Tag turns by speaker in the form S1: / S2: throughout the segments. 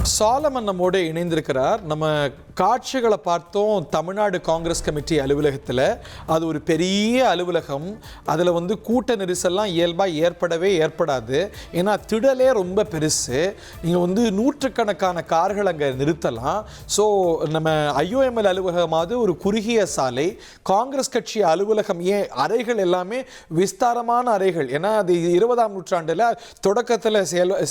S1: சாலமன் நம்மோடு இணைந்திருக்கிறார். நம்ம காட்சிகளை பார்த்தோம். தமிழ்நாடு காங்கிரஸ் கமிட்டி அலுவலகத்தில் அது ஒரு பெரிய அலுவலகம். அதில் கூட்ட நெரிசல்லாம் இயல்பாக ஏற்படாது. ஏன்னா திடலே ரொம்ப பெருசு. நீங்கள் நூற்றுக்கணக்கான கார்கள் அங்கே நிறுத்தலாம். ஸோ நம்ம IOML அலுவலகமாவது ஒரு குறுகிய சாலை. காங்கிரஸ் கட்சி அலுவலகம் அறைகள் எல்லாமே விஸ்தாரமான அறைகள். ஏன்னா அது 20ஆம் நூற்றாண்டில் தொடக்கத்தில்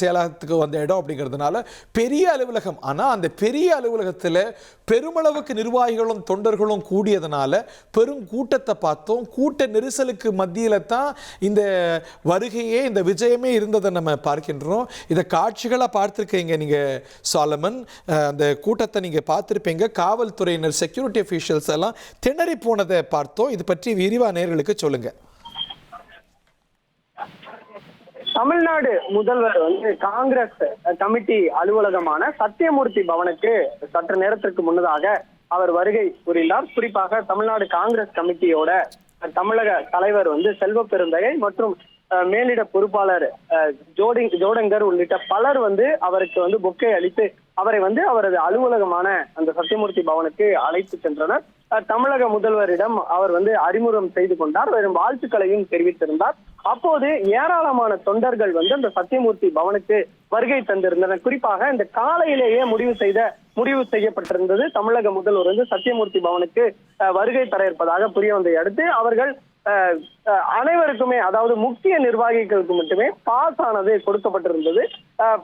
S1: செயலகத்துக்கு வந்த இடம் அப்படிங்கிறதுனால பெரிய அலுவலகம். ஆனால் அந்த பெரிய அலுவலகத்தில் பெருமளவுக்கு நிர்வாகிகளும் தொண்டர்களும் கூடியதனால பெரும் கூட்டத்தை பார்த்தோம். கூட்ட நெரிசலுக்கு மத்தியில் தான் இந்த வருகையே, இந்த விஜயமே இருந்ததை நம்ம பார்க்கின்றோம். இதை காட்சிகளாக பார்த்துருக்கீங்க நீங்கள் சாலமன். அந்த கூட்டத்தை நீங்கள் பார்த்துருப்பீங்க. காவல்துறையினர், செக்யூரிட்டி அஃபீஷியல்ஸ் எல்லாம் திணறி போனதை பார்த்தோம். இது பற்றி விரிவாக நேயர்களுக்கு சொல்லுங்கள்.
S2: தமிழ்நாடு முதல்வர் காங்கிரஸ் கமிட்டி அலுவலகமான சத்தியமூர்த்தி பவனுக்கு சற்று நேரத்திற்கு முன்னதாக அவர் வருகை புரிந்தார். குறிப்பாக தமிழ்நாடு காங்கிரஸ் கமிட்டியோட தமிழக தலைவர் செல்வ பெருந்தகை மற்றும் மேலிட பொறுப்பாளர் ஜோடங்கர் உள்ளிட்ட பலர் அவருக்கு பொக்கே அளித்து அவரை அவரது அலுவலகமான அந்த சத்தியமூர்த்தி பவனுக்கு அழைத்து சென்றனர். தமிழக முதல்வரிடம் அவர் அறிமுகம் செய்து கொண்டார். வெறும் வாழ்த்துக்களையும் தெரிவித்திருந்தார். அப்போது ஏராளமான தொண்டர்கள் அந்த சத்தியமூர்த்தி பவனுக்கு வருகை தந்திருந்தனர். குறிப்பாக இந்த காலையிலேயே முடிவு செய்யப்பட்டிருந்தது. தமிழக முதல்வர் சத்தியமூர்த்தி பவனுக்கு வருகை தர இருப்பதாக புரிய வந்ததை அடுத்து அவர்கள் அனைவருக்குமே, அதாவது முக்கிய நிர்வாகிகளுக்கு மட்டுமே பாஸ் ஆனது கொடுக்கப்பட்டிருந்தது.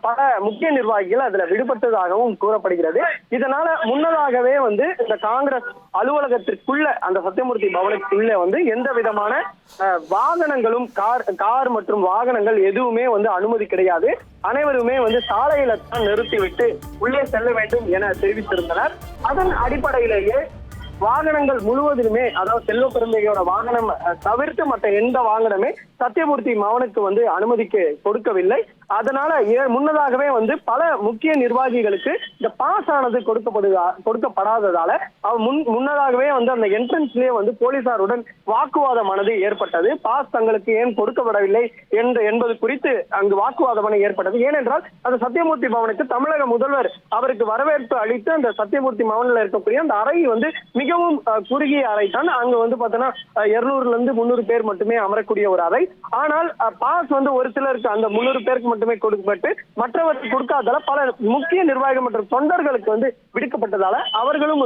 S2: பல முக்கிய நிர்வாகிகள் அதுல விடுபட்டதாகவும் கூறப்படுகிறது. இதனால முன்னதாகவே இந்த காங்கிரஸ் அலுவலகத்திற்குள்ள, அந்த சத்தியமூர்த்தி பவனுக்குள்ள எந்த விதமான வாகனங்களும், கார் மற்றும் வாகனங்கள் எதுவுமே அனுமதி கிடையாது. அனைவருமே சாலையில தான் நிறுத்திவிட்டு உள்ளே செல்ல வேண்டும் என தெரிவித்திருந்தனர். அதன் அடிப்படையிலேயே வாகனங்கள் முழுவதுமே, அதாவது செல்வ பெருந்தகையோட வாகனம் தவிர்த்து மற்ற எந்த வாகனமே சத்தியமூர்த்தி பவனுக்கு அனுமதிக்கு கொடுக்கவில்லை. அதனால முன்னதாகவே பல முக்கிய நிர்வாகிகளுக்கு இந்த பாஸ் ஆனது கொடுக்கப்படாததால முன்னதாகவே அந்த என்ட்ரன்ஸ்லயே போலீசாருடன் வாக்குவாதமானது ஏற்பட்டது. பாஸ் தங்களுக்கு ஏன் கொடுக்கப்படவில்லை என்பது குறித்து அங்கு வாக்குவாதமான ஏற்பட்டது. ஏனென்றால் அந்த சத்தியமூர்த்தி பவனுக்கு தமிழக முதல்வர் அவருக்கு வரவேற்பு அளித்து அந்த சத்தியமூர்த்தி பவனில் இருக்கக்கூடிய அந்த அறை மிகவும் குறுகிய அறை தான். அங்க பார்த்தோன்னா 200 இருந்து 300 பேர் மட்டுமே அமரக்கூடிய ஒரு அறை. ஆனால் பாஸ் ஒரு சிலருக்கு, அந்த 300 பேருக்கு மட்டுமே கொடுக்கப்பட்டு மற்றவருக்கு கொடுக்காததால பல முக்கிய நிர்வாகிகள் மற்றும் தொண்டர்களுக்கு விடுக்கப்பட்டதால அவர்களும்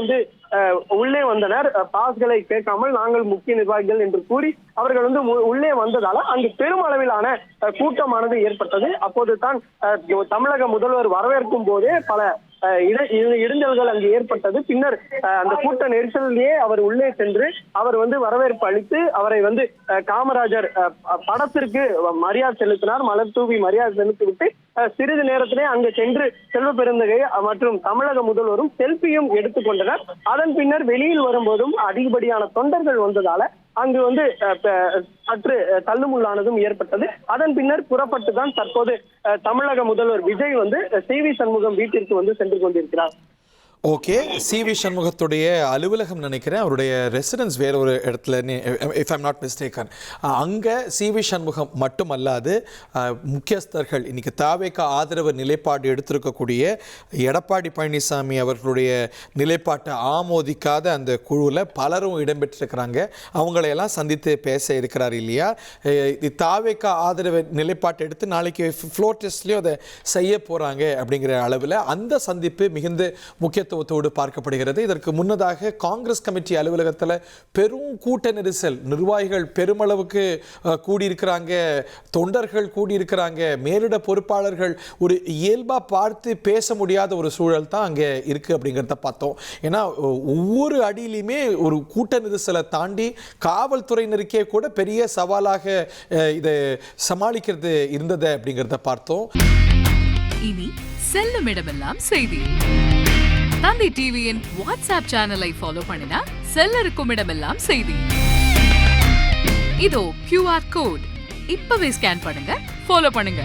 S2: உள்ளே வந்தனர். பாஸ்களை கேட்காமல் நாங்கள் முக்கிய நிர்வாகிகள் என்று கூறி அவர்கள் உள்ளே வந்ததால அங்கு பெருமளவிலான கூட்டமானது ஏற்பட்டது. அப்போது தான் தமிழக முதல்வர் வரவேற்கும் போதே பல இடைஞ்சல்கள் அங்கு ஏற்பட்டது. பின்னர் அந்த கூட்ட நெரிசலிலேயே அவர் உள்ளே சென்று அவர் வரவேற்பு அளித்து அவரை காமராஜர் படத்திற்கு மரியாதை செலுத்தினார். மலர் தூவி மரியாதை செலுத்திவிட்டு சிறிது நேரத்திலே அங்கு சென்று செல்வ பெருந்தகை மற்றும் தமிழக முதல்வரும் செல்பியும் எடுத்துக்கொண்டனர். அதன் பின்னர் வெளியில் வரும்போதும் அதிகப்படியான தொண்டர்கள் வந்ததால அங்கு சற்று தள்ளுமுள்ளானதும் ஏற்பட்டது. அதன் பின்னர் புறப்பட்டு தான் தற்போது தமிழக முதல்வர் விஜய் CV சண்முகம் வீட்டிற்கு சென்று கொண்டிருக்கிறார்.
S1: ஓகே, CV சண்முகத்துடைய அலுவலகம் நினைக்கிறேன், அவருடைய ரெசிடென்ஸ் வேற ஒரு இடத்துல, இஃப் ஐம் நாட் மிஸ்டேக்கன். அங்கே CV சண்முகம் மட்டுமல்லாது முக்கியஸ்தர்கள், இன்னைக்கு தாவேக ஆதரவு நிலைப்பாடு எடுத்திருக்கக்கூடிய எடப்பாடி பழனிசாமி அவர்களுடைய நிலைப்பாட்டை ஆமோதிக்காத அந்த குழுவில் பலரும் இடம்பெற்றிருக்கிறாங்க. அவங்களையெல்லாம் சந்தித்து பேச இருக்கிறார் இல்லையா? தாவேக ஆதரவு நிலைப்பாட்டை எடுத்து நாளைக்கு ஃப்ளோர் டெஸ்ட்லேயும் அதை செய்ய போகிறாங்க அப்படிங்கிற அளவில் அந்த சந்திப்பு மிகுந்த முக்கிய பார்க்கப்படுகிறது. இதற்கு முன்னதாக காங்கிரஸ் கமிட்டி அலுவலகத்தில் பெரும் கூட்ட நெரிசல், நிர்வாகிகள் பெருமளவுக்கு கூடியிருக்கிறாங்க, தொண்டர்கள் கூடியிருக்கிறாங்க, மேலிட பொறுப்பாளர்கள் ஒரு இயல்பாக பார்த்து பேச முடியாத ஒரு சூழல் தான் அங்கே இருக்குது அப்படிங்கிறத பார்த்தோம். ஏன்னா ஒவ்வொரு அடியிலையுமே ஒரு கூட்ட நெரிசலை தாண்டி காவல்துறையினருக்கே கூட பெரிய சவாலாக இதை சமாளிக்கிறது இருந்தது அப்படிங்கிறத பார்த்தோம்.
S3: இனி செல்லும் இடமெல்லாம் செய்தி. தந்தி டிவியின் வாட்ஸ்அப் சேனலை ஃபாலோ பண்ணினா செல்லருக்கும் இடமெல்லாம் செய்தி. இதோ QR கோட் இப்பவே ஸ்கேன் பண்ணுங்க, ஃபாலோ பண்ணுங்க.